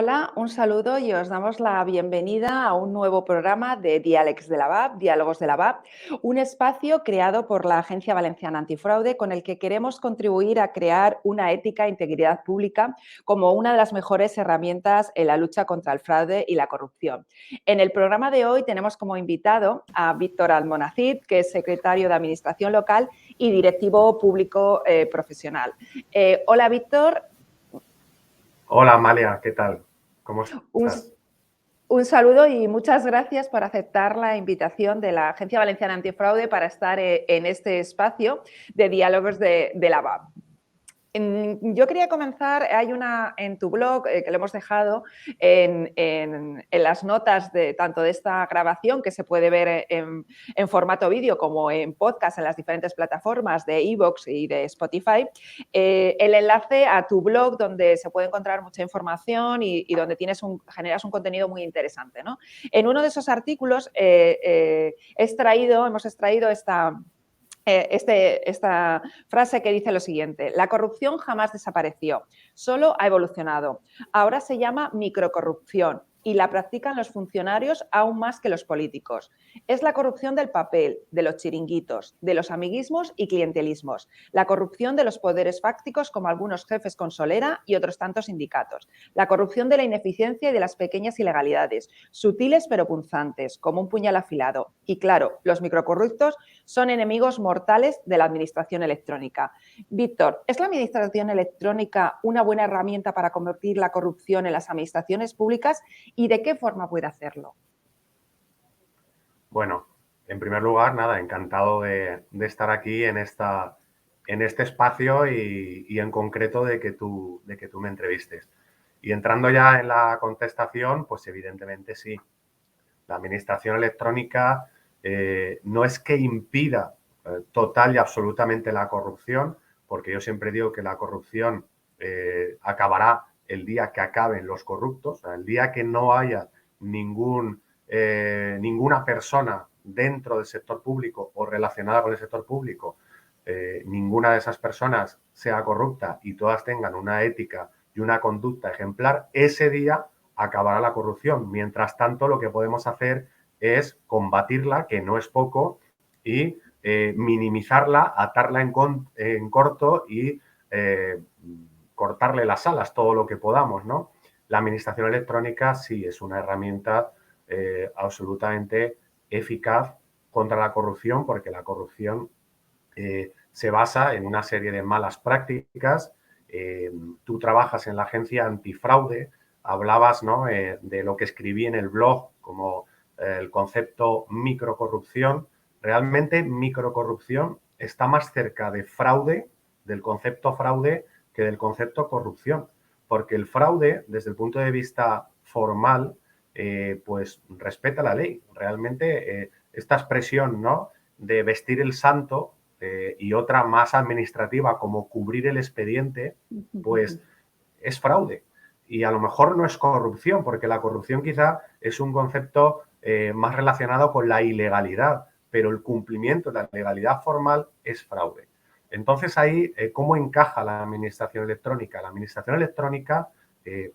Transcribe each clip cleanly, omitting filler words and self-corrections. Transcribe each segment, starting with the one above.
Hola, un saludo y os damos la bienvenida a un nuevo programa de Diàlegs de la BAP, Diálogos de la BAP, un espacio creado por la Agencia Valenciana Antifraude con el que queremos contribuir a crear una ética e integridad pública como una de las mejores herramientas en la lucha contra el fraude y la corrupción. En el programa de hoy tenemos como invitado a Víctor Almonacid, que es secretario de Administración Local y directivo público profesional. Hola, Víctor. Hola Amalia, ¿qué tal? ¿Cómo Un, estás? un saludo y muchas gracias por aceptar la invitación de la Agencia Valenciana Antifraude para estar en este espacio de diálogos de la BAP. Yo quería comenzar, hay una en tu blog que lo hemos dejado en las notas de tanto de esta grabación que se puede ver en formato vídeo como en podcast en las diferentes plataformas de iVoox y de Spotify, el enlace a tu blog donde se puede encontrar mucha información y donde generas un contenido muy interesante, ¿no? En uno de esos artículos hemos extraído esta frase que dice lo siguiente: la corrupción jamás desapareció, solo ha evolucionado. Ahora se llama microcorrupción y la practican los funcionarios aún más que los políticos. Es la corrupción del papel, de los chiringuitos, de los amiguismos y clientelismos, la corrupción de los poderes fácticos como algunos jefes con solera y otros tantos sindicatos, la corrupción de la ineficiencia y de las pequeñas ilegalidades, sutiles pero punzantes, como un puñal afilado. Y claro, los microcorruptos son enemigos mortales de la administración electrónica. Víctor, ¿es la administración electrónica una buena herramienta para combatir la corrupción en las administraciones públicas y de qué forma puede hacerlo? Bueno, en primer lugar, nada, encantado de estar aquí en este espacio y en concreto de que tú me entrevistes. Y entrando ya en la contestación, pues evidentemente sí. La administración electrónica no es que impida total y absolutamente la corrupción, porque yo siempre digo que la corrupción acabará el día que acaben los corruptos, o sea, el día que no haya ninguna persona dentro del sector público o relacionada con el sector público, ninguna de esas personas sea corrupta y todas tengan una ética y una conducta ejemplar, ese día acabará la corrupción. Mientras tanto, lo que podemos hacer es combatirla, que no es poco, y minimizarla, atarla en corto y cortarle las alas todo lo que podamos, ¿no? La administración electrónica sí es una herramienta absolutamente eficaz contra la corrupción, porque la corrupción se basa en una serie de malas prácticas. Tú trabajas en la agencia antifraude, hablabas, ¿no?, de lo que escribí en el blog como el concepto microcorrupción. Realmente microcorrupción está más cerca de fraude, del concepto fraude, que del concepto corrupción, porque el fraude, desde el punto de vista formal, pues respeta la ley. Realmente esta expresión, ¿no?, de vestir el santo y otra más administrativa como cubrir el expediente, pues es fraude. Y a lo mejor no es corrupción, porque la corrupción quizá es un concepto más relacionado con la ilegalidad, pero el cumplimiento de la legalidad formal es fraude. Entonces ahí, ¿cómo encaja la administración electrónica? La administración electrónica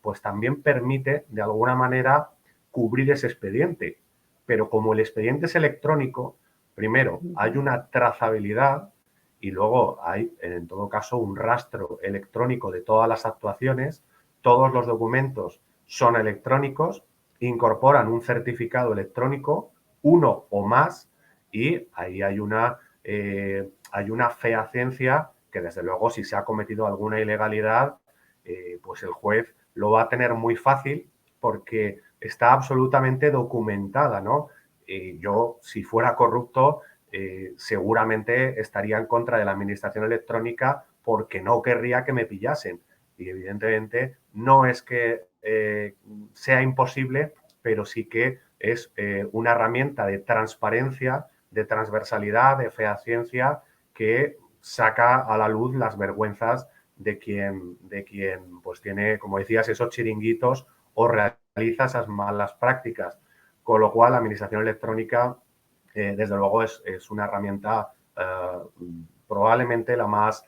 pues también permite de alguna manera cubrir ese expediente, pero como el expediente es electrónico, primero hay una trazabilidad y luego hay, en todo caso, un rastro electrónico de todas las actuaciones. Todos los documentos son electrónicos, incorporan un certificado electrónico, uno o más, y ahí hay una fehaciencia que, desde luego, si se ha cometido alguna ilegalidad, pues el juez lo va a tener muy fácil porque está absolutamente documentada, ¿no? Yo, si fuera corrupto, seguramente estaría en contra de la administración electrónica porque no querría que me pillasen. Y evidentemente no es que sea imposible, pero sí que es una herramienta de transparencia, de transversalidad, de fehaciencia que saca a la luz las vergüenzas de quien pues tiene, como decías, esos chiringuitos o realiza esas malas prácticas. Con lo cual, la administración electrónica desde luego es una herramienta probablemente la más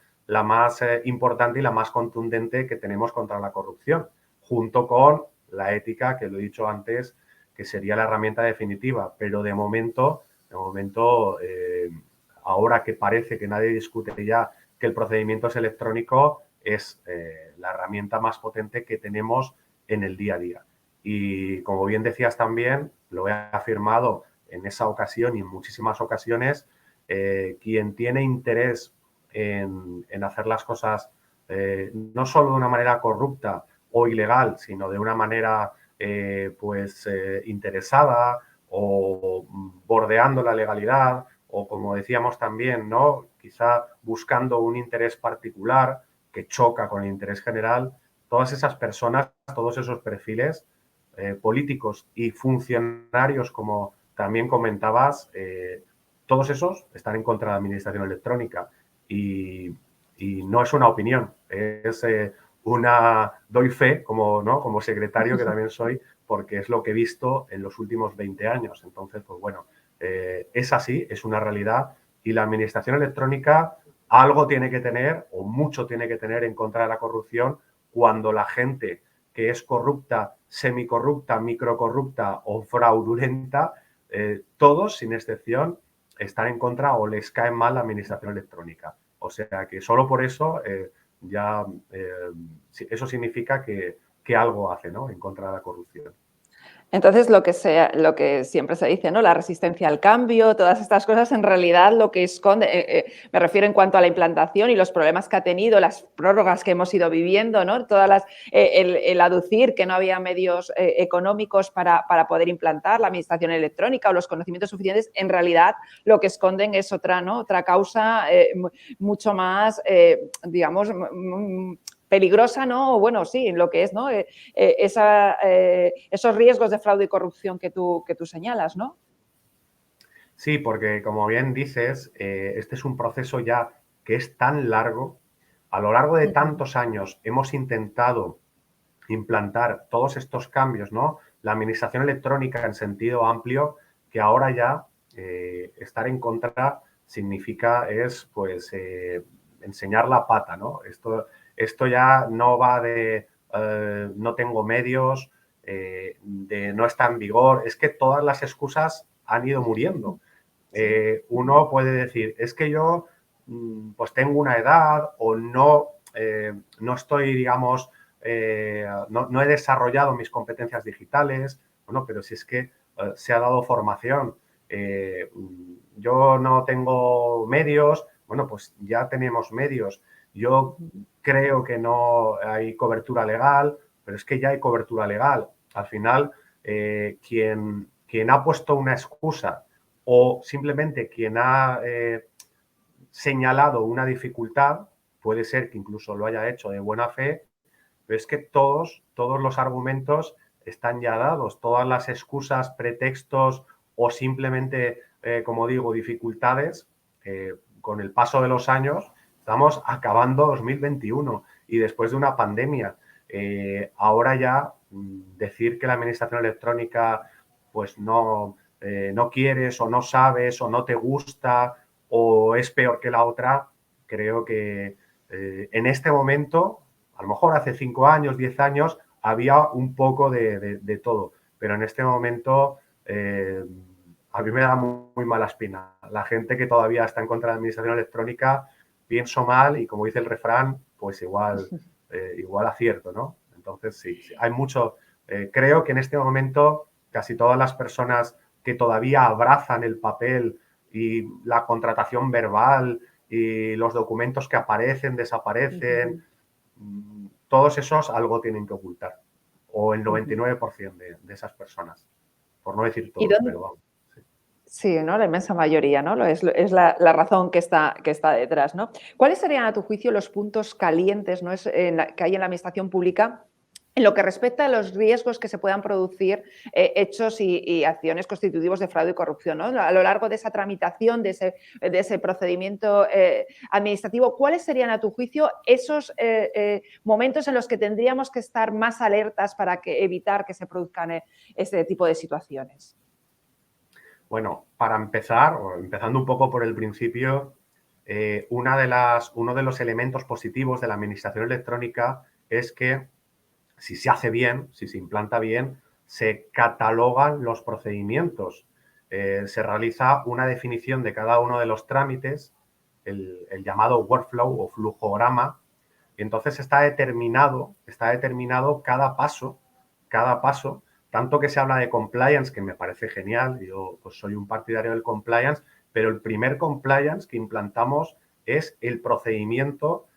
importante y la más contundente que tenemos contra la corrupción, junto con la ética, que lo he dicho antes, que sería la herramienta definitiva, pero de momento, ahora que parece que nadie discute ya que el procedimiento es electrónico, es la herramienta más potente que tenemos en el día a día. Y como bien decías también, lo he afirmado en esa ocasión y en muchísimas ocasiones, quien tiene interés en hacer las cosas no solo de una manera corrupta o ilegal, sino de una manera interesada o bordeando la legalidad o, como decíamos también, ¿no? Quizá buscando un interés particular que choca con el interés general, todas esas personas, todos esos perfiles políticos y funcionarios, como también comentabas, todos esos están en contra de la administración electrónica y no es una opinión, es doy fe como, ¿no? Como secretario que también soy, porque es lo que he visto en los últimos 20 años. Entonces, pues bueno, es así, es una realidad y la administración electrónica algo tiene que tener o mucho tiene que tener en contra de la corrupción cuando la gente que es corrupta, semicorrupta, microcorrupta o fraudulenta, todos, sin excepción, están en contra o les cae mal la administración electrónica. O sea que solo por eso eso significa que algo hace, ¿no? En contra de la corrupción. Entonces, lo que siempre se dice, ¿no? La resistencia al cambio, todas estas cosas, en realidad lo que esconde, me refiero en cuanto a la implantación y los problemas que ha tenido, las prórrogas que hemos ido viviendo, ¿no? El aducir que no había medios económicos para poder implantar la administración electrónica o los conocimientos suficientes, en realidad lo que esconden es otra, ¿no? Otra causa mucho más, digamos, peligrosa, ¿no? O bueno, sí, lo que es, ¿no? Esos riesgos de fraude y corrupción que tú señalas, ¿no? Sí, porque como bien dices, este es un proceso ya que es tan largo. A lo largo de tantos años hemos intentado implantar todos estos cambios, ¿no? La administración electrónica en sentido amplio, que ahora ya estar en contra significa pues enseñar la pata, ¿no? Esto ya no va de no tengo medios, de no está en vigor, es que todas las excusas han ido muriendo. Uno puede decir, es que yo pues tengo una edad o no estoy, digamos, no he desarrollado mis competencias digitales, bueno, pero si es que se ha dado formación, yo no tengo medios, bueno, pues ya tenemos medios. Yo creo que no hay cobertura legal, pero es que ya hay cobertura legal. Al final, quien ha puesto una excusa o simplemente quien ha señalado una dificultad, puede ser que incluso lo haya hecho de buena fe, pero es que todos los argumentos están ya dados, todas las excusas, pretextos o simplemente, como digo, dificultades, con el paso de los años, estamos acabando 2021 y después de una pandemia. Ahora ya decir que la administración electrónica pues no quieres o no sabes o no te gusta o es peor que la otra, creo que en este momento, a lo mejor hace 5 años, 10 años, había un poco de todo, pero en este momento a mí me da muy mala espina. La gente que todavía está en contra de la administración electrónica, pienso mal y como dice el refrán, pues igual acierto, ¿no? Entonces sí, hay mucho. Creo que en este momento casi todas las personas que todavía abrazan el papel y la contratación verbal y los documentos que aparecen, desaparecen, todos esos algo tienen que ocultar. O el 99% de esas personas. Por no decir todos, pero vamos. Sí, ¿no? La inmensa mayoría, ¿no? Es la razón que está detrás, ¿no? ¿Cuáles serían, a tu juicio, los puntos calientes, ¿no? Que hay en la administración pública en lo que respecta a los riesgos que se puedan producir hechos y acciones constitutivos de fraude y corrupción, ¿no? A lo largo de esa tramitación, de ese procedimiento administrativo, ¿cuáles serían, a tu juicio, esos momentos en los que tendríamos que estar más alertas para evitar que se produzcan este tipo de situaciones? Bueno, para empezar, o empezando un poco por el principio, uno de los elementos positivos de la administración electrónica es que si se hace bien, si se implanta bien, se catalogan los procedimientos. Se realiza una definición de cada uno de los trámites, el llamado workflow o flujograma, y entonces está determinado cada paso, tanto que se habla de compliance, que me parece genial, yo pues, soy un partidario del compliance, pero el primer compliance que implantamos es el procedimiento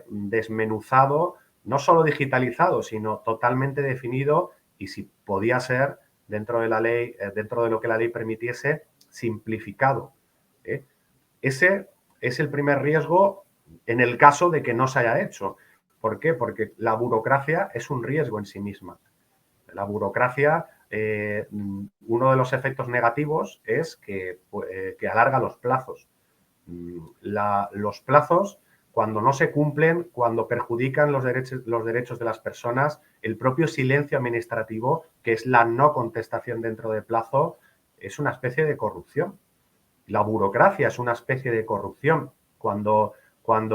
desmenuzado, no solo digitalizado, sino totalmente definido y si podía ser dentro de la ley, dentro de lo que la ley permitiese, simplificado. Ese es el primer riesgo en el caso de que no se haya hecho. ¿Por qué? Porque la burocracia es un riesgo en sí misma. La burocracia, uno de los efectos negativos es que alarga los plazos. Los plazos, cuando no se cumplen, cuando perjudican los derechos de las personas, el propio silencio administrativo, que es la no contestación dentro de plazo, es una especie de corrupción. La burocracia es una especie de corrupción. Cuando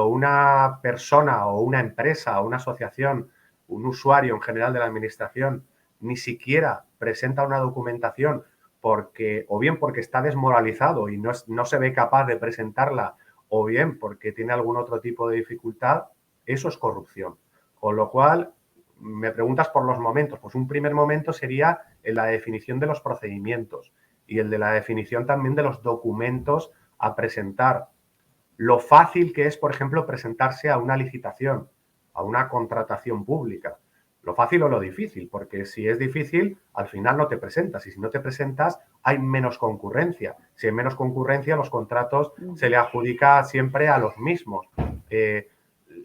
una persona o una empresa o una asociación, un usuario en general de la administración, ni siquiera presenta una documentación o bien porque está desmoralizado y no se ve capaz de presentarla, o bien porque tiene algún otro tipo de dificultad, eso es corrupción. Con lo cual, me preguntas por los momentos. Pues un primer momento sería en la definición de los procedimientos y el de la definición también de los documentos a presentar. Lo fácil que es, por ejemplo, presentarse a una licitación, a una contratación pública. Lo fácil o lo difícil, porque si es difícil, al final no te presentas. Y si no te presentas, hay menos concurrencia. Si hay menos concurrencia, los contratos se le adjudica siempre a los mismos.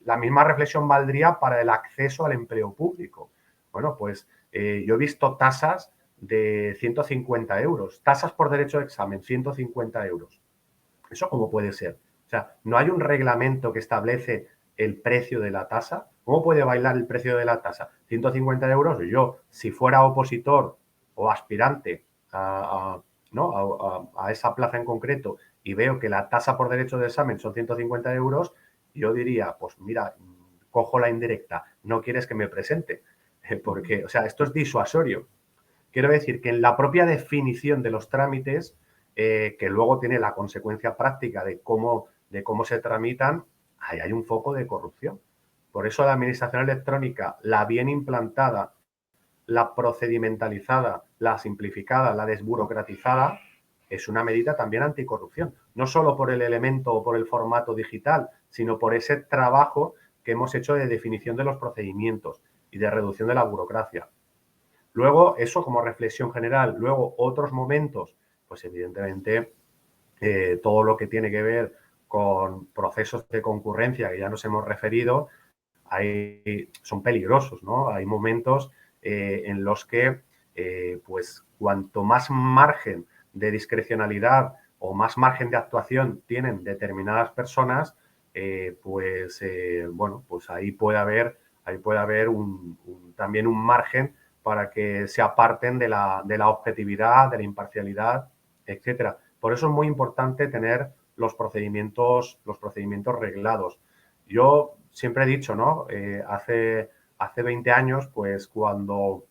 La misma reflexión valdría para el acceso al empleo público. Bueno, pues yo he visto tasas de 150 euros. Tasas por derecho de examen, 150 euros. ¿Eso cómo puede ser? O sea, no hay un reglamento que establece el precio de la tasa. ¿Cómo puede bailar el precio de la tasa? 150 euros. Yo, si fuera opositor o aspirante a esa plaza en concreto y veo que la tasa por derecho de examen son 150 euros, yo diría, pues mira, cojo la indirecta, no quieres que me presente. Porque, o sea, esto es disuasorio. Quiero decir que en la propia definición de los trámites, que luego tiene la consecuencia práctica de cómo se tramitan, ahí hay un foco de corrupción. Por eso la administración electrónica, la bien implantada, la procedimentalizada, la simplificada, la desburocratizada, es una medida también anticorrupción. No solo por el elemento o por el formato digital, sino por ese trabajo que hemos hecho de definición de los procedimientos y de reducción de la burocracia. Luego, eso como reflexión general. Luego, otros momentos, pues evidentemente, todo lo que tiene que ver con procesos de concurrencia, que ya nos hemos referido, son peligrosos, ¿no? Hay momentos en los que, pues, cuanto más margen de discrecionalidad o más margen de actuación tienen determinadas personas, bueno, pues ahí puede haber también un margen para que se aparten de la objetividad, de la imparcialidad, etcétera. Por eso es muy importante tener los procedimientos reglados. Yo siempre he dicho, ¿no? Hace 20 años, pues cuando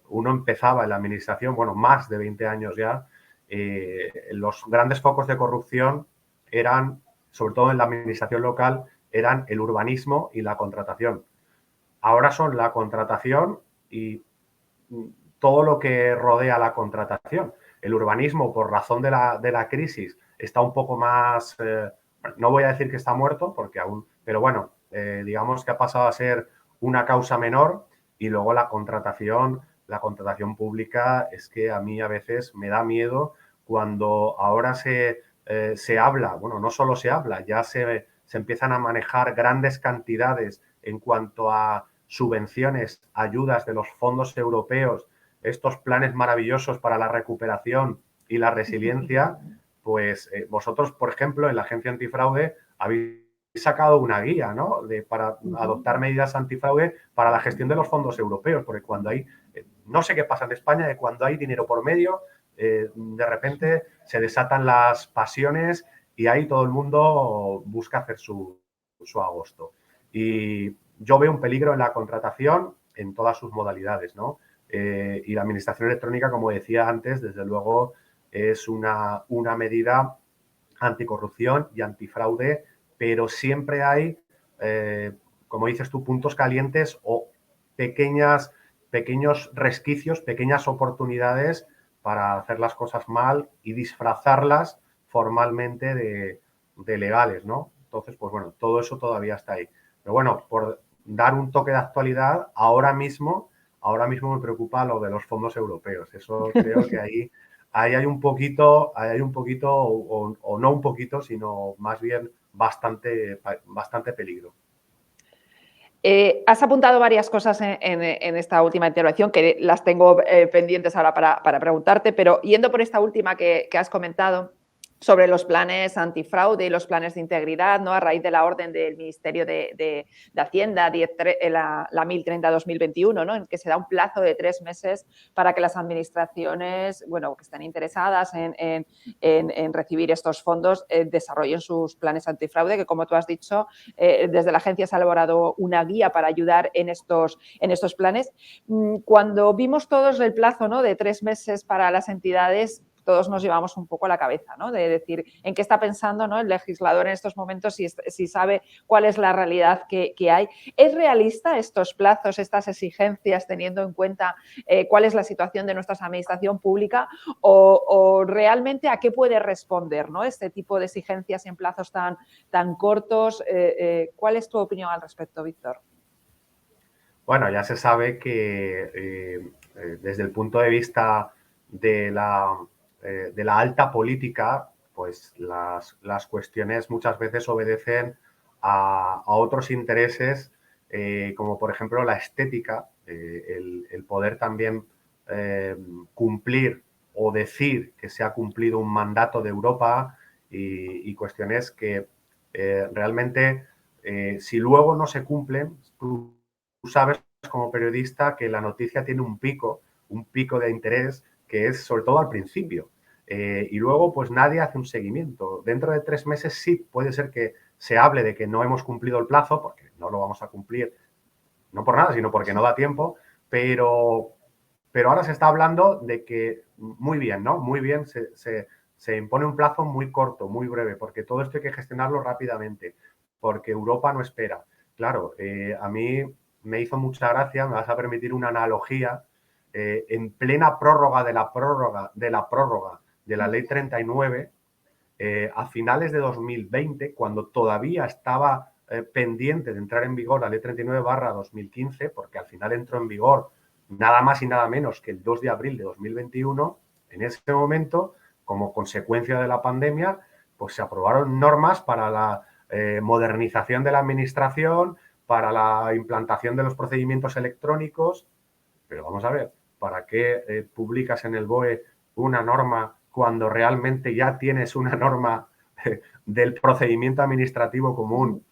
uno empezaba en la administración, bueno, más de 20 años ya, los grandes focos de corrupción eran, sobre todo en la administración local, eran el urbanismo y la contratación. Ahora son la contratación y todo lo que rodea la contratación. El urbanismo, por razón de la crisis, está un poco más, no voy a decir que está muerto, porque aún, pero bueno, digamos que ha pasado a ser una causa menor y luego la contratación pública es que a mí a veces me da miedo cuando ahora se habla, bueno, no solo se habla, ya se empiezan a manejar grandes cantidades en cuanto a subvenciones, ayudas de los fondos europeos, estos planes maravillosos para la recuperación y la resiliencia, pues vosotros, por ejemplo, en la Agencia Antifraude habéis sacado una guía, ¿no? Para adoptar medidas antifraude para la gestión de los fondos europeos, porque cuando hay, no sé qué pasa en España, de cuando hay dinero por medio, de repente se desatan las pasiones y ahí todo el mundo busca hacer su agosto. Y yo veo un peligro en la contratación en todas sus modalidades, ¿no? Y la administración electrónica, como decía antes, desde luego es una medida anticorrupción y antifraude, pero siempre hay, como dices tú, puntos calientes o pequeños resquicios, pequeñas oportunidades para hacer las cosas mal y disfrazarlas formalmente de legales, ¿no? Entonces, pues bueno, todo eso todavía está ahí. Pero bueno, por dar un toque de actualidad, ahora mismo me preocupa lo de los fondos europeos. Eso creo que ahí hay un poquito, o no un poquito, sino más bien bastante peligro. Has apuntado varias cosas en esta última intervención que las tengo pendientes ahora para preguntarte, pero yendo por esta última que has comentado sobre los planes antifraude y los planes de integridad, ¿no? A raíz de la orden del Ministerio de Hacienda, la 1030-2021, ¿no? En que se da un plazo de 3 meses para que las administraciones, bueno, que estén interesadas en recibir estos fondos, desarrollen sus planes antifraude, que como tú has dicho, desde la agencia se ha elaborado una guía para ayudar en estos planes. Cuando vimos todos el plazo, ¿no? De 3 meses para las entidades, todos nos llevamos un poco a la cabeza, ¿no? De decir, ¿en qué está pensando, ¿no? El legislador en estos momentos, si sabe cuál es la realidad que hay? ¿Es realista estos plazos, estas exigencias, teniendo en cuenta cuál es la situación de nuestra administración pública? ¿O realmente a qué puede responder, ¿no? Este tipo de exigencias en plazos tan cortos? ¿Cuál es tu opinión al respecto, Víctor? Bueno, ya se sabe que desde el punto de vista de la alta política, pues las cuestiones muchas veces obedecen a otros intereses, como por ejemplo la estética, el poder también cumplir o decir que se ha cumplido un mandato de Europa y cuestiones que realmente, si luego no se cumplen, tú sabes como periodista que la noticia tiene un pico de interés que es sobre todo al principio. Y luego pues nadie hace un seguimiento. Dentro de 3 meses sí puede ser que se hable de que no hemos cumplido el plazo, porque no lo vamos a cumplir, no por nada, sino porque no da tiempo, pero ahora se está hablando de que muy bien, ¿no? Muy bien, se impone un plazo muy corto, muy breve, porque todo esto hay que gestionarlo rápidamente, porque Europa no espera. Claro, a mí me hizo mucha gracia, me vas a permitir una analogía, en plena prórroga de la prórroga de la ley 39, a finales de 2020, cuando todavía estaba pendiente de entrar en vigor la ley 39/2015, porque al final entró en vigor nada más y nada menos que el 2 de abril de 2021, en ese momento, como consecuencia de la pandemia, pues se aprobaron normas para la modernización de la administración, para la implantación de los procedimientos electrónicos. Pero vamos a ver, ¿para qué publicas en el BOE una norma cuando realmente ya tienes una norma del procedimiento administrativo común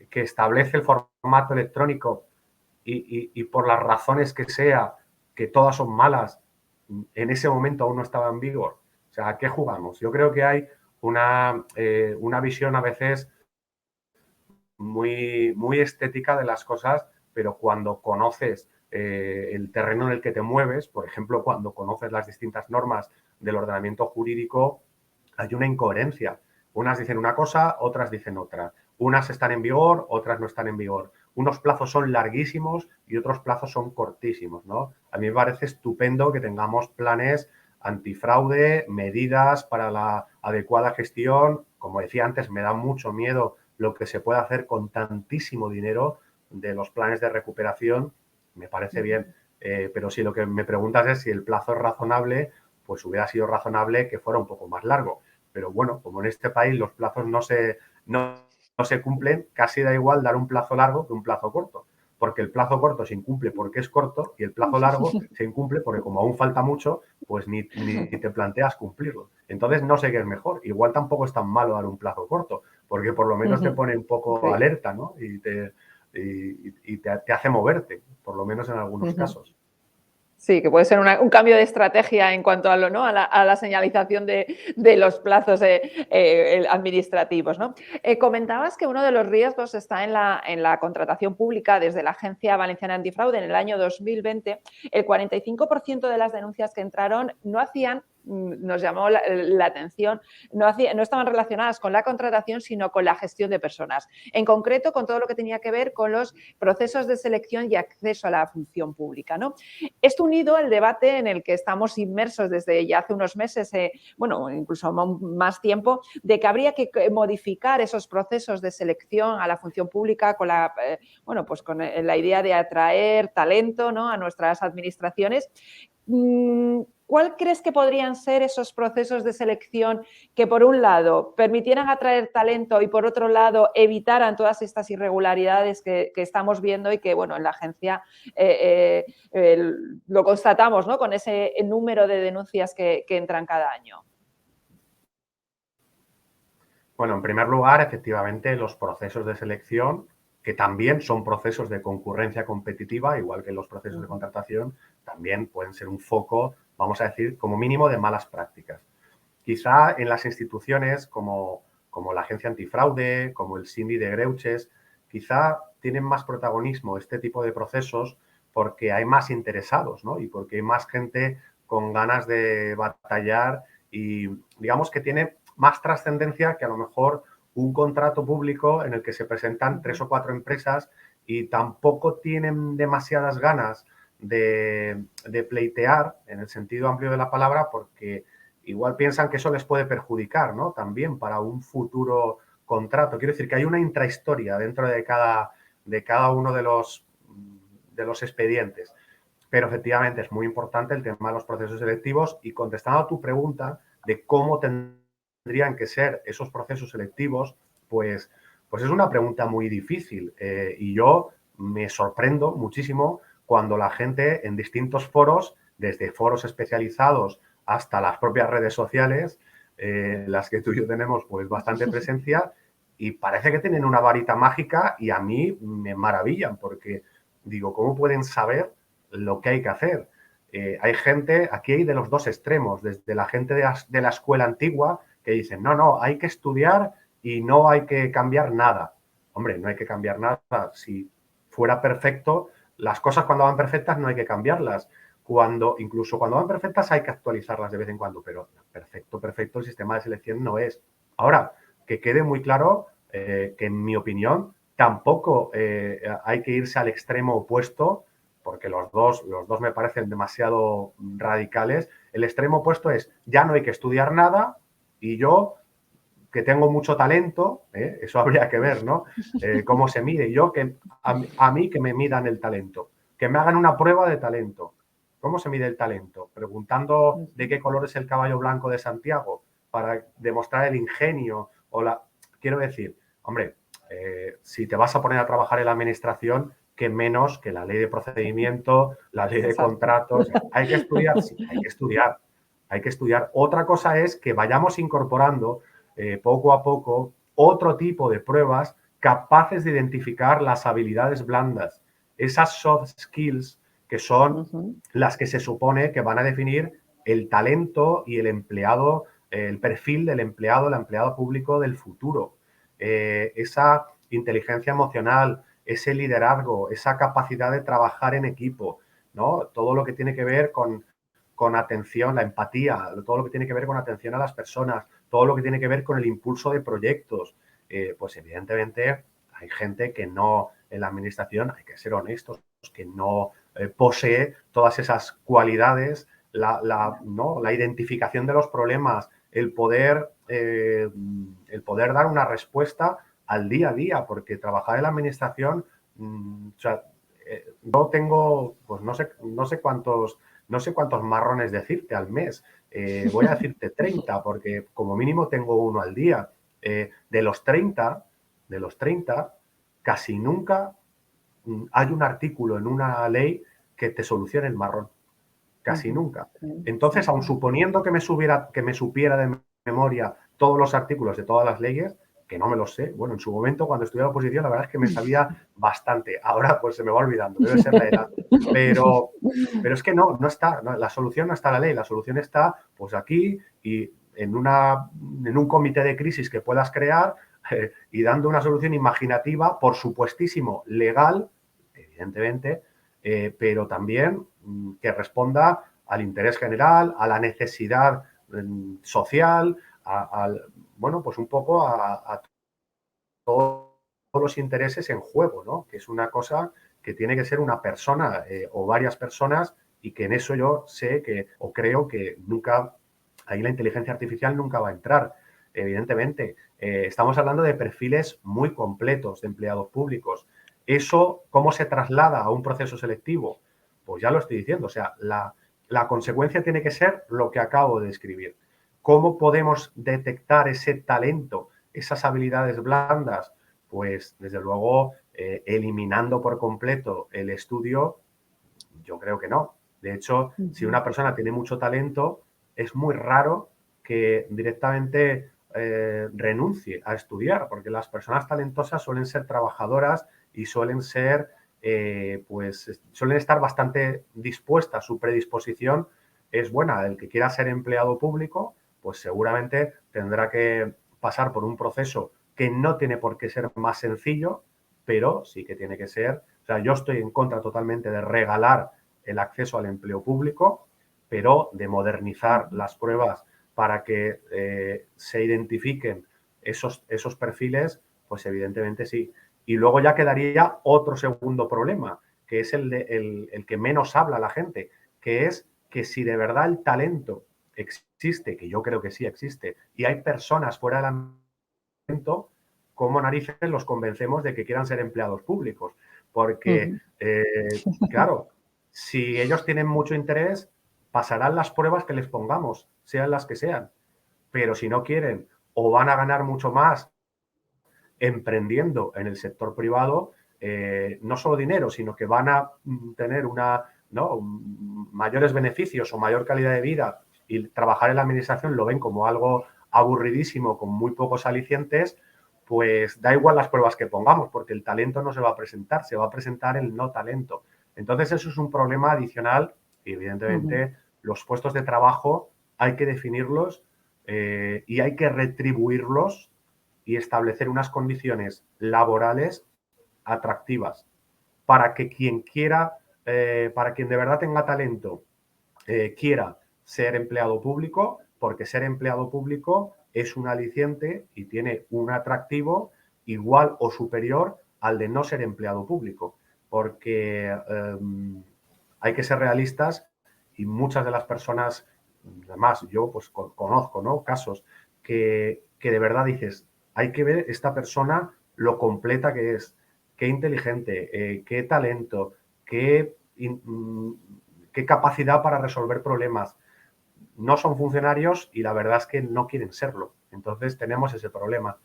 que establece el formato electrónico y por las razones que sea, que todas son malas, en ese momento aún no estaba en vigor? O sea, ¿a qué jugamos? Yo creo que hay una visión a veces muy estética de las cosas, pero cuando conoces el terreno en el que te mueves, por ejemplo, cuando conoces las distintas normas del ordenamiento jurídico, hay una incoherencia. Unas dicen una cosa, otras dicen otra. Unas están en vigor, otras no están en vigor. Unos plazos son larguísimos y otros plazos son cortísimos, ¿no? A mí me parece estupendo que tengamos planes antifraude, medidas para la adecuada gestión. Como decía antes, me da mucho miedo lo que se puede hacer con tantísimo dinero de los planes de recuperación. Me parece bien, pero si lo que me preguntas es si el plazo es razonable, pues hubiera sido razonable que fuera un poco más largo. Pero bueno, como en este país los plazos no se cumplen, casi da igual dar un plazo largo que un plazo corto, porque el plazo corto se incumple porque es corto y el plazo largo se incumple porque como aún falta mucho, pues ni te planteas cumplirlo. Entonces no sé qué es mejor. Igual tampoco es tan malo dar un plazo corto, porque por lo menos te pone un poco alerta, ¿no? Y te hace moverte, por lo menos en algunos casos. Sí, que puede ser un cambio de estrategia en cuanto a, ¿no? a la señalización de los plazos administrativos, ¿no? Comentabas que uno de los riesgos está en la contratación pública. Desde la Agencia Valenciana Antifraude en el año 2020, el 45% de las denuncias que entraron no hacían, nos llamó la atención, no estaban relacionadas con la contratación, sino con la gestión de personas. En concreto, con todo lo que tenía que ver con los procesos de selección y acceso a la función pública, ¿no? Esto unido al debate en el que estamos inmersos desde ya hace unos meses, bueno, incluso más tiempo, de que habría que modificar esos procesos de selección a la función pública con la, bueno, pues con la idea de atraer talento, ¿no? a nuestras administraciones. ¿Cuál crees que podrían ser esos procesos de selección que, por un lado, permitieran atraer talento y, por otro lado, evitaran todas estas irregularidades que estamos viendo y que, bueno, en la agencia lo constatamos, ¿no? Con ese número de denuncias que entran cada año? Bueno, en primer lugar, efectivamente, los procesos de selección, que también son procesos de concurrencia competitiva, igual que los procesos de contratación, también pueden ser un foco, vamos a decir, como mínimo de malas prácticas. Quizá en las instituciones como la Agencia Antifraude, como el Sindi de Greuches, quizá tienen más protagonismo este tipo de procesos porque hay más interesados, ¿no? Y porque hay más gente con ganas de batallar y digamos que tiene más trascendencia que a lo mejor un contrato público en el que se presentan 3 o 4 empresas y tampoco tienen demasiadas ganas de pleitear, en el sentido amplio de la palabra, porque igual piensan que eso les puede perjudicar, ¿no? También para un futuro contrato. Quiero decir que hay una intrahistoria dentro de cada uno de los expedientes. Pero efectivamente es muy importante el tema de los procesos selectivos y contestando a tu pregunta de cómo tendrían que ser esos procesos selectivos, pues es una pregunta muy difícil y yo me sorprendo muchísimo cuando la gente en distintos foros, desde foros especializados hasta las propias redes sociales, las que tú y yo tenemos pues bastante presencia, y parece que tienen una varita mágica y a mí me maravillan porque digo, ¿cómo pueden saber lo que hay que hacer? Hay gente, aquí hay de los dos extremos, desde la gente de la escuela antigua que dicen, no, hay que estudiar y no hay que cambiar nada. Hombre, no hay que cambiar nada. Si fuera perfecto, las cosas cuando van perfectas no hay que cambiarlas. Incluso cuando van perfectas hay que actualizarlas de vez en cuando, pero perfecto el sistema de selección no es. Ahora, que quede muy claro que en mi opinión tampoco hay que irse al extremo opuesto, porque los dos me parecen demasiado radicales. El extremo opuesto es ya no hay que estudiar nada y yo que tengo mucho talento, eso habría que ver, ¿no? Cómo se mide. Yo, a mí que me midan el talento, que me hagan una prueba de talento. ¿Cómo se mide el talento? Preguntando de qué color es el caballo blanco de Santiago para demostrar el ingenio o la... Quiero decir, hombre, si te vas a poner a trabajar en la administración, que menos que la ley de procedimiento, la ley de contratos. ¿Hay que estudiar? Sí, hay que estudiar. Hay que estudiar. Otra cosa es que vayamos incorporando poco a poco otro tipo de pruebas capaces de identificar las habilidades blandas, esas soft skills que son las que se supone que van a definir el talento y el empleado, el perfil del empleado, el empleado público del futuro. Esa inteligencia emocional, ese liderazgo, esa capacidad de trabajar en equipo, ¿no? Todo lo que tiene que ver con atención, la empatía, todo lo que tiene que ver con atención a las personas, todo lo que tiene que ver con el impulso de proyectos. Pues evidentemente hay gente que no, en la administración, hay que ser honestos, que no posee todas esas cualidades, ¿no? La identificación de los problemas, el poder dar una respuesta al día a día, porque trabajar en la administración, o sea, yo tengo, pues no sé cuántos marrones decirte al mes. Voy a decirte 30, porque como mínimo tengo uno al día. De los 30, casi nunca hay un artículo en una ley que te solucione el marrón. Casi nunca. Entonces, aun suponiendo que me supiera de memoria todos los artículos de todas las leyes, que no me lo sé. Bueno, en su momento, cuando estudié la oposición, la verdad es que me sabía bastante. Ahora, pues se me va olvidando, debe ser la edad. Pero es que no está, no, la solución no está en la ley, la solución está, pues aquí y en un comité de crisis que puedas crear y dando una solución imaginativa, por supuestísimo, legal, evidentemente, pero también que responda al interés general, a la necesidad social, bueno, pues un poco a todos los intereses en juego, ¿no? Que es una cosa que tiene que ser una persona o varias personas y que en eso yo sé que o creo que nunca, ahí la inteligencia artificial nunca va a entrar, evidentemente. Estamos hablando de perfiles muy completos de empleados públicos. ¿Eso cómo se traslada a un proceso selectivo? Pues ya lo estoy diciendo, o sea, la consecuencia tiene que ser lo que acabo de describir. ¿Cómo podemos detectar ese talento, esas habilidades blandas? Pues desde luego eliminando por completo el estudio, yo creo que no. De hecho, si una persona tiene mucho talento, es muy raro que directamente renuncie a estudiar, porque las personas talentosas suelen ser trabajadoras y suelen ser, pues, suelen estar bastante dispuestas, su predisposición es buena. El que quiera ser empleado público, pues seguramente tendrá que pasar por un proceso que no tiene por qué ser más sencillo, pero sí que tiene que ser, o sea, yo estoy en contra totalmente de regalar el acceso al empleo público, pero de modernizar las pruebas para que se identifiquen esos perfiles, pues evidentemente sí. Y luego ya quedaría otro segundo problema, que es el que menos habla la gente, que es que si de verdad el talento existe, que yo creo que sí existe, y hay personas fuera del talento, ¿cómo narices los convencemos de que quieran ser empleados públicos? Porque, claro, si ellos tienen mucho interés, pasarán las pruebas que les pongamos, sean las que sean. Pero si no quieren o van a ganar mucho más emprendiendo en el sector privado, no solo dinero, sino que van a tener ¿no? mayores beneficios o mayor calidad de vida, y trabajar en la administración lo ven como algo aburridísimo, con muy pocos alicientes, pues da igual las pruebas que pongamos, porque el talento no se va a presentar el no talento. Entonces eso es un problema adicional y evidentemente los puestos de trabajo hay que definirlos y hay que retribuirlos y establecer unas condiciones laborales atractivas para que quien quiera, para quien de verdad tenga talento, quiera ser empleado público, porque ser empleado público es un aliciente y tiene un atractivo igual o superior al de no ser empleado público, porque hay que ser realistas y muchas de las personas, además yo pues conozco, ¿no?, casos que de verdad dices, hay que ver esta persona lo completa que es, qué inteligente, qué talento, qué capacidad para resolver problemas. No son funcionarios y la verdad es que no quieren serlo. Entonces tenemos ese problema.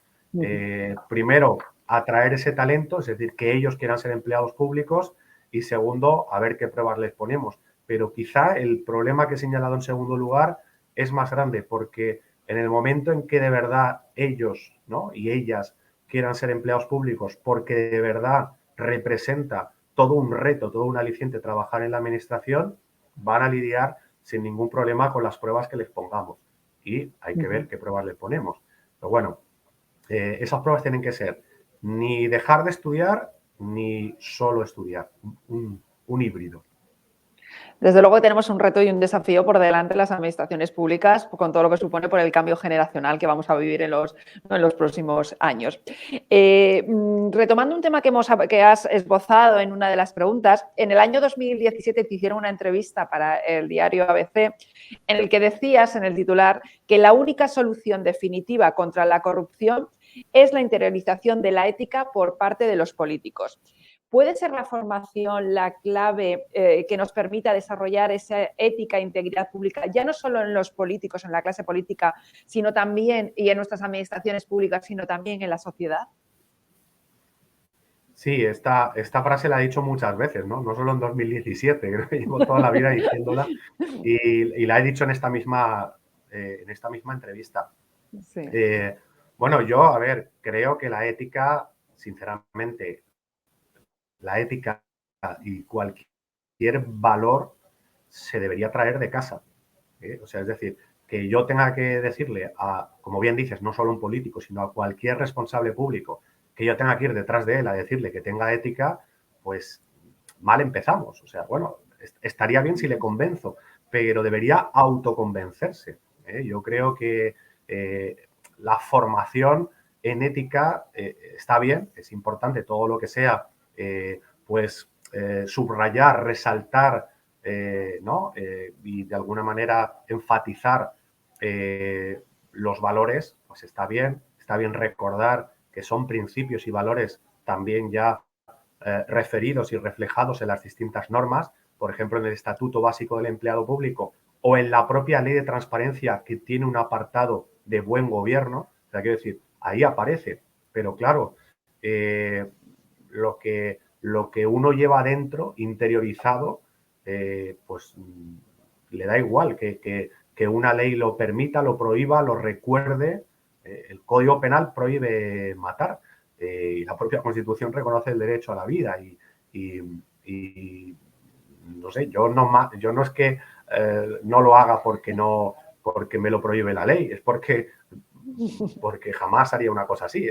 Primero, atraer ese talento, es decir, que ellos quieran ser empleados públicos, y segundo, a ver qué pruebas les ponemos. Pero quizá el problema que he señalado en segundo lugar es más grande, porque en el momento en que de verdad ellos, ¿no?, y ellas quieran ser empleados públicos porque de verdad representa todo un reto, todo un aliciente trabajar en la administración, van a lidiar sin ningún problema con las pruebas que les pongamos. Y hay que ver qué pruebas les ponemos. Pero bueno, esas pruebas tienen que ser ni dejar de estudiar ni solo estudiar, un híbrido. Desde luego que tenemos un reto y un desafío por delante en las administraciones públicas, con todo lo que supone por el cambio generacional que vamos a vivir en los próximos años. Retomando un tema que has esbozado en una de las preguntas, en el año 2017 te hicieron una entrevista para el diario ABC en el que decías en el titular que la única solución definitiva contra la corrupción es la interiorización de la ética por parte de los políticos. ¿Puede ser la formación la clave que nos permita desarrollar esa ética e integridad pública, ya no solo en los políticos, en la clase política, sino también, y en nuestras administraciones públicas, sino también en la sociedad? Sí, esta frase la he dicho muchas veces, ¿no? No solo en 2017, creo que llevo toda la vida diciéndola y la he dicho en esta misma entrevista. Sí. Bueno, yo, a ver, creo que la ética, sinceramente, la ética y cualquier valor se debería traer de casa. O sea, es decir, que yo tenga que decirle a, como bien dices, no solo a un político, sino a cualquier responsable público, que yo tenga que ir detrás de él a decirle que tenga ética, pues mal empezamos. O sea, bueno, estaría bien si le convenzo, pero debería autoconvencerse. Yo creo que la formación en ética está bien, es importante todo lo que sea, pues subrayar, resaltar, ¿no? Y de alguna manera enfatizar los valores, pues está bien recordar que son principios y valores también ya referidos y reflejados en las distintas normas, por ejemplo, en el Estatuto Básico del Empleado Público o en la propia Ley de Transparencia, que tiene un apartado de buen gobierno. O sea, quiero decir, ahí aparece, pero claro, lo que uno lleva dentro, interiorizado, pues le da igual que una ley lo permita, lo prohíba, lo recuerde. El Código Penal prohíbe matar y la propia Constitución reconoce el derecho a la vida y no sé, yo no es que no lo haga porque me lo prohíbe la ley, es porque jamás haría una cosa así.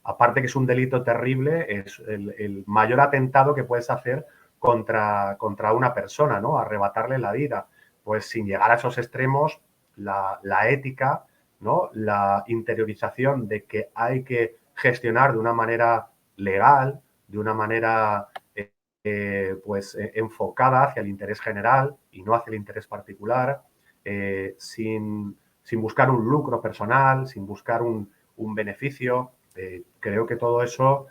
Aparte que es un delito terrible, es el mayor atentado que puedes hacer contra una persona, ¿no? Arrebatarle la vida. Pues sin llegar a esos extremos, la ética, ¿no? La interiorización de que hay que gestionar de una manera legal, de una manera enfocada hacia el interés general y no hacia el interés particular, sin buscar un lucro personal, sin buscar un beneficio. Creo que todo eso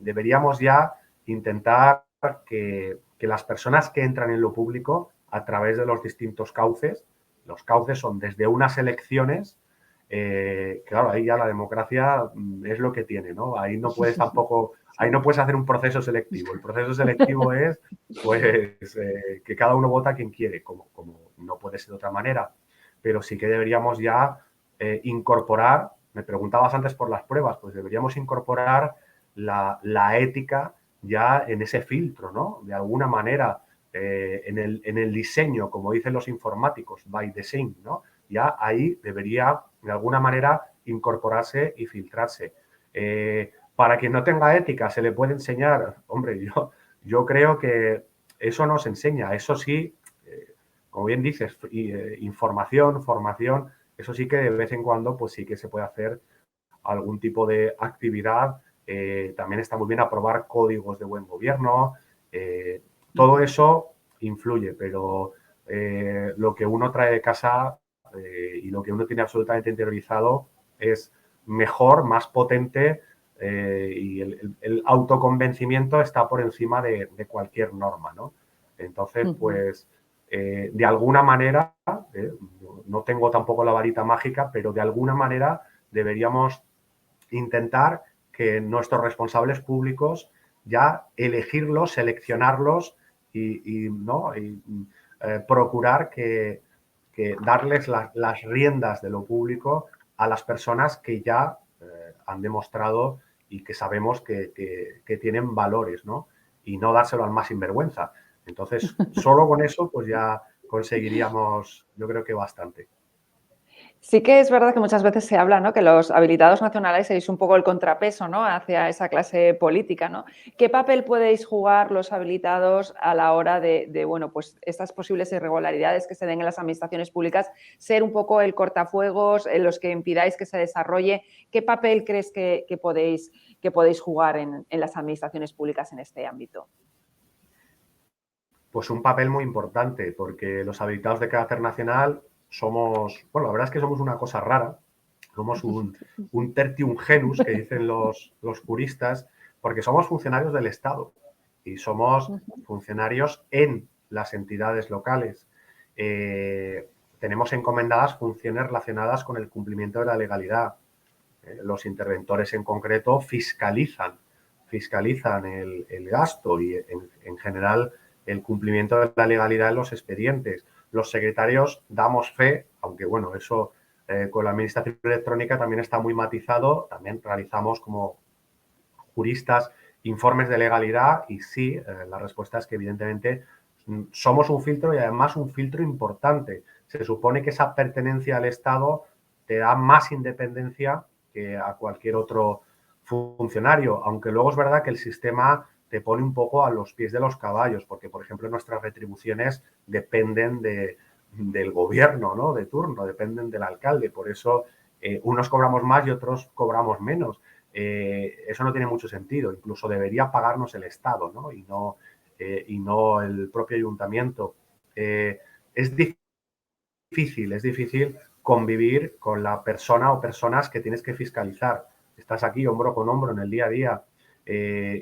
deberíamos ya intentar que las personas que entran en lo público a través de los distintos cauces, los cauces son desde unas elecciones, claro, ahí ya la democracia es lo que tiene, ¿no? Ahí no puedes hacer un proceso selectivo. El proceso selectivo es, pues, que cada uno vota a quien quiere, como no puede ser de otra manera. Pero sí que deberíamos ya incorporar, me preguntabas antes por las pruebas, pues deberíamos incorporar la ética ya en ese filtro, ¿no? De alguna manera, en el diseño, como dicen los informáticos, by design, ¿no? Ya ahí debería, de alguna manera, incorporarse y filtrarse. Para quien no tenga ética, se le puede enseñar, hombre, yo creo que eso no se enseña, eso sí, como bien dices, información, formación, eso sí que de vez en cuando, pues sí que se puede hacer algún tipo de actividad. También está muy bien aprobar códigos de buen gobierno. Todo eso influye, pero lo que uno trae de casa y lo que uno tiene absolutamente interiorizado es mejor, más potente y el autoconvencimiento está por encima de cualquier norma, ¿no? Entonces, pues, de alguna manera, no tengo tampoco la varita mágica, pero de alguna manera deberíamos intentar que nuestros responsables públicos ya elegirlos, seleccionarlos ¿no? Procurar que darles las riendas de lo público a las personas que ya han demostrado y que sabemos que tienen valores, ¿no? Y no dárselo al más sinvergüenza. Entonces, solo con eso, pues ya conseguiríamos, yo creo que bastante. Sí que es verdad que muchas veces se habla, ¿no?, que los habilitados nacionales seréis un poco el contrapeso, ¿no?, hacia esa clase política, ¿no? ¿Qué papel podéis jugar los habilitados a la hora de bueno, pues estas posibles irregularidades que se den en las administraciones públicas, ser un poco el cortafuegos, en los que impidáis que se desarrolle? ¿Qué papel crees que podéis jugar en las administraciones públicas en este ámbito? Pues un papel muy importante, porque los habilitados de carácter nacional somos, bueno, la verdad es que somos una cosa rara, somos un tertium genus, que dicen los juristas, porque somos funcionarios del Estado y somos funcionarios en las entidades locales. Tenemos encomendadas funciones relacionadas con el cumplimiento de la legalidad. Los interventores en concreto fiscalizan el gasto y en general el cumplimiento de la legalidad en los expedientes. Los secretarios damos fe, aunque bueno, eso con la administración electrónica también está muy matizado. También realizamos como juristas informes de legalidad y sí, la respuesta es que evidentemente somos un filtro y además un filtro importante. Se supone que esa pertenencia al Estado te da más independencia que a cualquier otro funcionario, aunque luego es verdad que el sistema te pone un poco a los pies de los caballos, porque, por ejemplo, nuestras retribuciones dependen del gobierno, ¿no?, de turno, dependen del alcalde. Por eso unos cobramos más y otros cobramos menos. Eso no tiene mucho sentido. Incluso debería pagarnos el Estado, ¿no?, y no el propio ayuntamiento. Es difícil convivir con la persona o personas que tienes que fiscalizar. Estás aquí hombro con hombro en el día a día.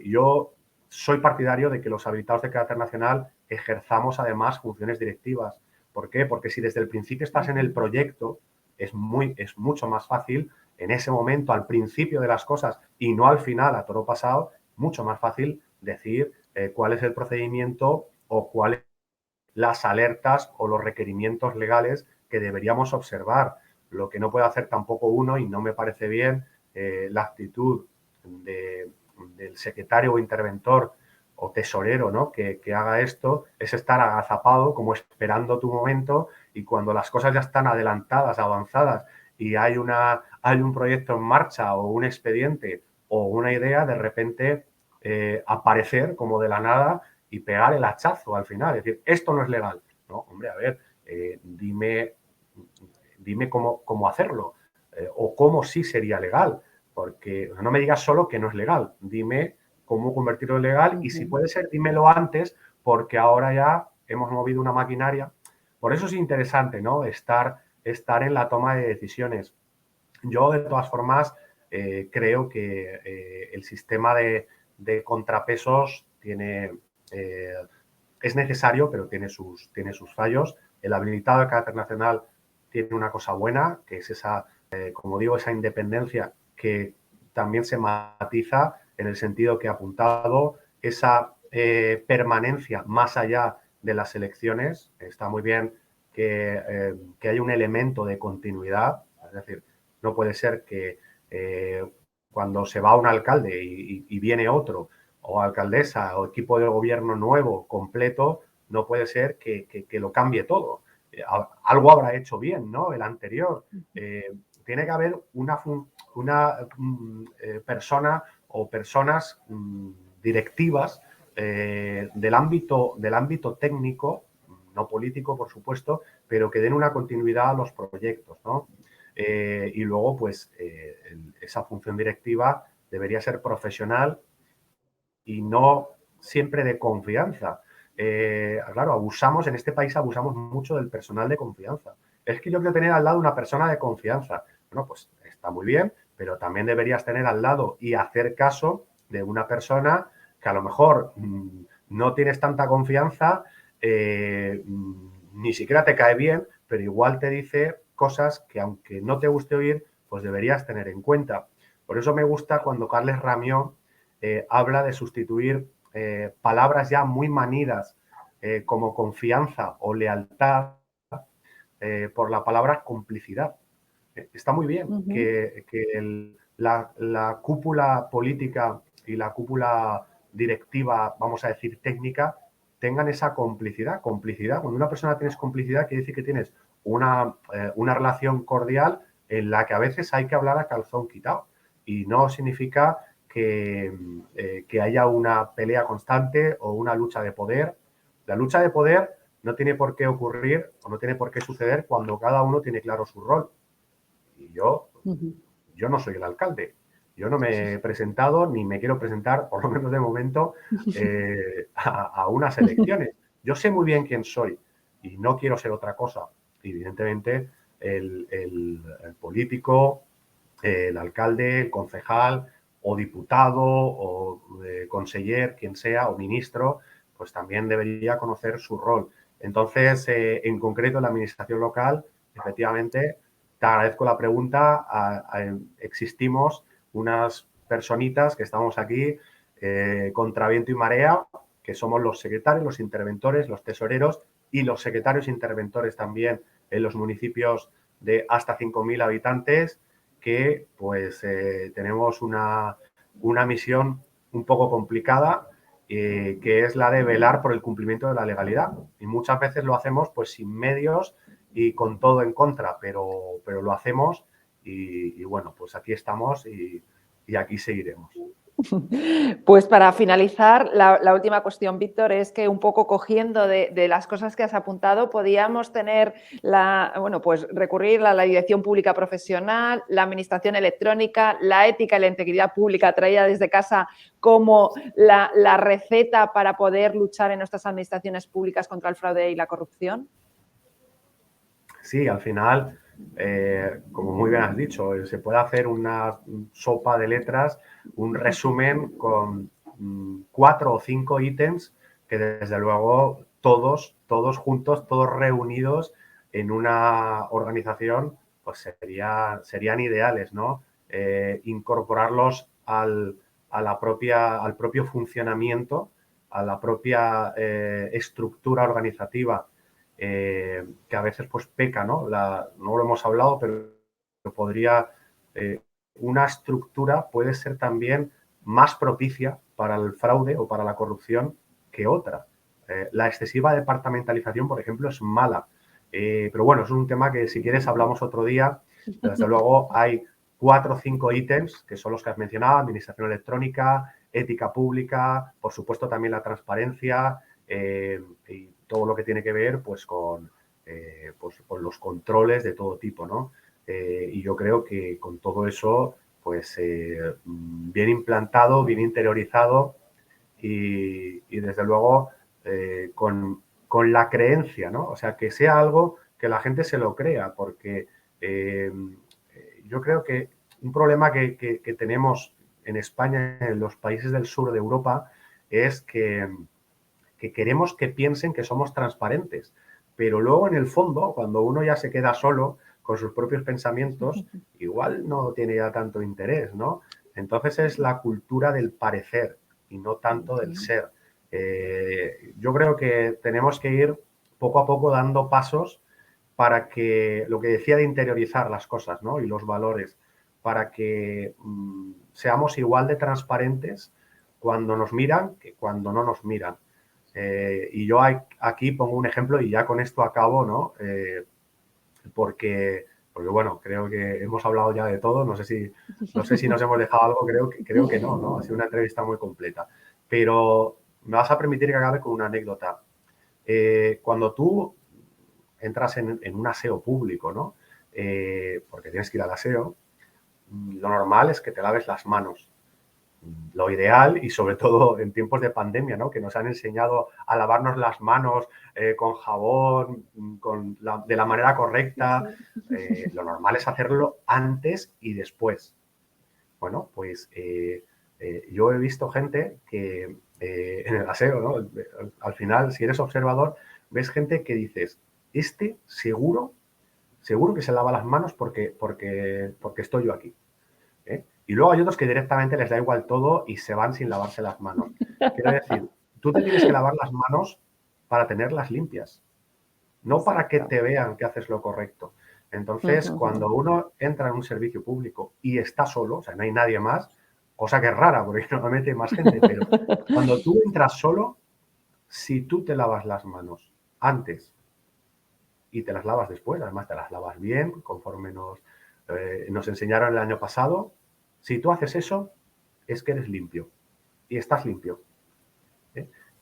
Yo soy partidario de que los habilitados de carácter nacional ejerzamos además funciones directivas. ¿Por qué? Porque si desde el principio estás en el proyecto, es mucho más fácil en ese momento, al principio de las cosas y no al final, a toro pasado, mucho más fácil decir cuál es el procedimiento o cuáles las alertas o los requerimientos legales que deberíamos observar. Lo que no puede hacer tampoco uno, y no me parece bien, la actitud del secretario o interventor o tesorero, ¿no?, que haga esto, es estar agazapado como esperando tu momento, y cuando las cosas ya están adelantadas, avanzadas y hay un proyecto en marcha o un expediente o una idea, de repente aparecer como de la nada y pegar el hachazo al final. Es decir, esto no es legal. No, hombre, a ver, dime cómo hacerlo o cómo sí sería legal. Porque no me digas solo que no es legal, dime cómo convertirlo en legal y si puede ser, dímelo antes, porque ahora ya hemos movido una maquinaria. Por eso es interesante, ¿no?, estar en la toma de decisiones. Yo, de todas formas, creo que el sistema de contrapesos es necesario, pero tiene sus fallos. El habilitado de carácter nacional tiene una cosa buena, que es esa, como digo, esa independencia que también se matiza en el sentido que he apuntado, esa permanencia más allá de las elecciones. Está muy bien que haya un elemento de continuidad, es decir, no puede ser que cuando se va un alcalde y viene otro, o alcaldesa, o equipo de gobierno nuevo, completo, no puede ser que lo cambie todo. Algo habrá hecho bien, ¿no?, el anterior. Tiene que haber una persona o personas directivas del ámbito técnico, no político, por supuesto, pero que den una continuidad a los proyectos, ¿no? Y luego, pues, esa función directiva debería ser profesional y no siempre de confianza. Claro, en este país abusamos mucho del personal de confianza. Es que yo quiero tener al lado una persona de confianza. Bueno, pues está muy bien, pero también deberías tener al lado y hacer caso de una persona que a lo mejor no tienes tanta confianza, ni siquiera te cae bien, pero igual te dice cosas que, aunque no te guste oír, pues deberías tener en cuenta. Por eso me gusta cuando Carles Ramió habla de sustituir palabras ya muy manidas como confianza o lealtad por la palabra complicidad. Está muy bien que la cúpula política y la cúpula directiva, vamos a decir técnica, tengan esa complicidad. Complicidad, cuando una persona tienes complicidad, quiere decir que tienes una relación cordial en la que a veces hay que hablar a calzón quitado. Y no significa que haya una pelea constante o una lucha de poder. La lucha de poder no tiene por qué ocurrir o no tiene por qué suceder cuando cada uno tiene claro su rol. Y yo no soy el alcalde. Yo no me he presentado ni me quiero presentar, por lo menos de momento, a unas elecciones. Yo sé muy bien quién soy y no quiero ser otra cosa. Evidentemente, el político, el alcalde, el concejal o diputado o conseller, quien sea, o ministro, pues también debería conocer su rol. Entonces, en concreto, en la administración local, efectivamente, te agradezco la pregunta. Existimos unas personitas que estamos aquí contra viento y marea, que somos los secretarios, los interventores, los tesoreros y los secretarios interventores también en los municipios de hasta 5.000 habitantes que pues tenemos una misión un poco complicada, que es la de velar por el cumplimiento de la legalidad. Y muchas veces lo hacemos pues sin medios y con todo en contra, pero lo hacemos y bueno, pues aquí estamos y aquí seguiremos. Pues para finalizar, la última cuestión, Víctor, es que un poco cogiendo de las cosas que has apuntado, podíamos tener pues recurrir a la dirección pública profesional, la administración electrónica, la ética y la integridad pública traída desde casa como la receta para poder luchar en nuestras administraciones públicas contra el fraude y la corrupción. Sí, al final, como muy bien has dicho, se puede hacer una sopa de letras, un resumen con 4 o 5 ítems que desde luego todos juntos, todos reunidos en una organización, pues serían ideales, ¿no? Incorporarlos al propio funcionamiento, a la propia estructura organizativa, que a veces pues peca, ¿no? No lo hemos hablado, pero podría, una estructura puede ser también más propicia para el fraude o para la corrupción que otra. La excesiva departamentalización, por ejemplo, es mala. Pero bueno, es un tema que si quieres hablamos otro día. Desde luego hay 4 o 5 ítems que son los que has mencionado: administración electrónica, ética pública, por supuesto también la transparencia, y todo lo que tiene que ver pues con los controles de todo tipo, ¿no? Y yo creo que con todo eso, pues bien implantado, bien interiorizado y desde luego con la creencia, ¿no? O sea, que sea algo que la gente se lo crea, porque yo creo que un problema que tenemos en España, en los países del sur de Europa, es que queremos que piensen que somos transparentes, pero luego en el fondo, cuando uno ya se queda solo con sus propios pensamientos, igual no tiene ya tanto interés, ¿no? Entonces es la cultura del parecer y no tanto del ser. Yo creo que tenemos que ir poco a poco dando pasos para que, lo que decía de interiorizar las cosas, ¿no? Y los valores, para que seamos igual de transparentes cuando nos miran que cuando no nos miran. Y yo aquí pongo un ejemplo y ya con esto acabo, ¿no? Porque bueno, creo que hemos hablado ya de todo. No sé si nos hemos dejado algo, creo que no, ¿no? Ha sido una entrevista muy completa. Pero me vas a permitir que acabe con una anécdota. Cuando tú entras en un aseo público, ¿no? Porque tienes que ir al aseo, lo normal es que te laves las manos. Lo ideal, y sobre todo en tiempos de pandemia, ¿no? Que nos han enseñado a lavarnos las manos con jabón, de la manera correcta. Lo normal es hacerlo antes y después. Bueno, pues yo he visto gente que en el aseo, ¿no? Al final, si eres observador, ves gente que dices, seguro que se lava las manos porque estoy yo aquí. Y luego hay otros que directamente les da igual todo y se van sin lavarse las manos. Quiero decir, tú te tienes que lavar las manos para tenerlas limpias, no para que te vean que haces lo correcto. Entonces, cuando uno entra en un servicio público y está solo, o sea, no hay nadie más, cosa que es rara porque normalmente hay más gente, pero cuando tú entras solo, si tú te lavas las manos antes y te las lavas después, además te las lavas bien, conforme nos enseñaron el año pasado, si tú haces eso, es que eres limpio y estás limpio.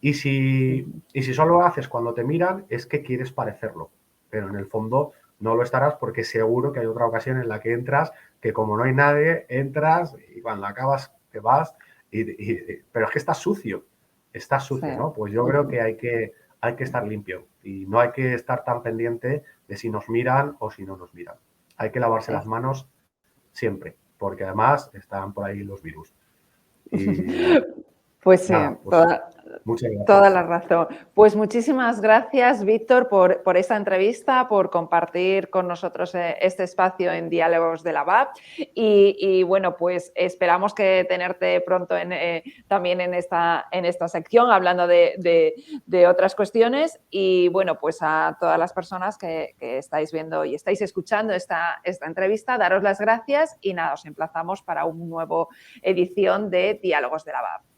Y si solo lo haces cuando te miran, es que quieres parecerlo, pero en el fondo no lo estarás porque seguro que hay otra ocasión en la que entras, que como no hay nadie, entras y cuando acabas te vas, pero es que estás sucio, sí, ¿no? Pues yo creo que hay que estar limpio y no hay que estar tan pendiente de si nos miran o si no nos miran. Hay que lavarse las manos siempre, porque además están por ahí los virus. Y pues nada, pues Muchas gracias. Toda la razón. Pues muchísimas gracias, Víctor, por esta entrevista, por compartir con nosotros este espacio en Diálogos de la BAP. Y bueno, pues esperamos que tenerte pronto también en esta sección, hablando de otras cuestiones. Y bueno, pues a todas las personas que estáis viendo y estáis escuchando esta entrevista, daros las gracias y nada, os emplazamos para una nueva edición de Diálogos de la BAP.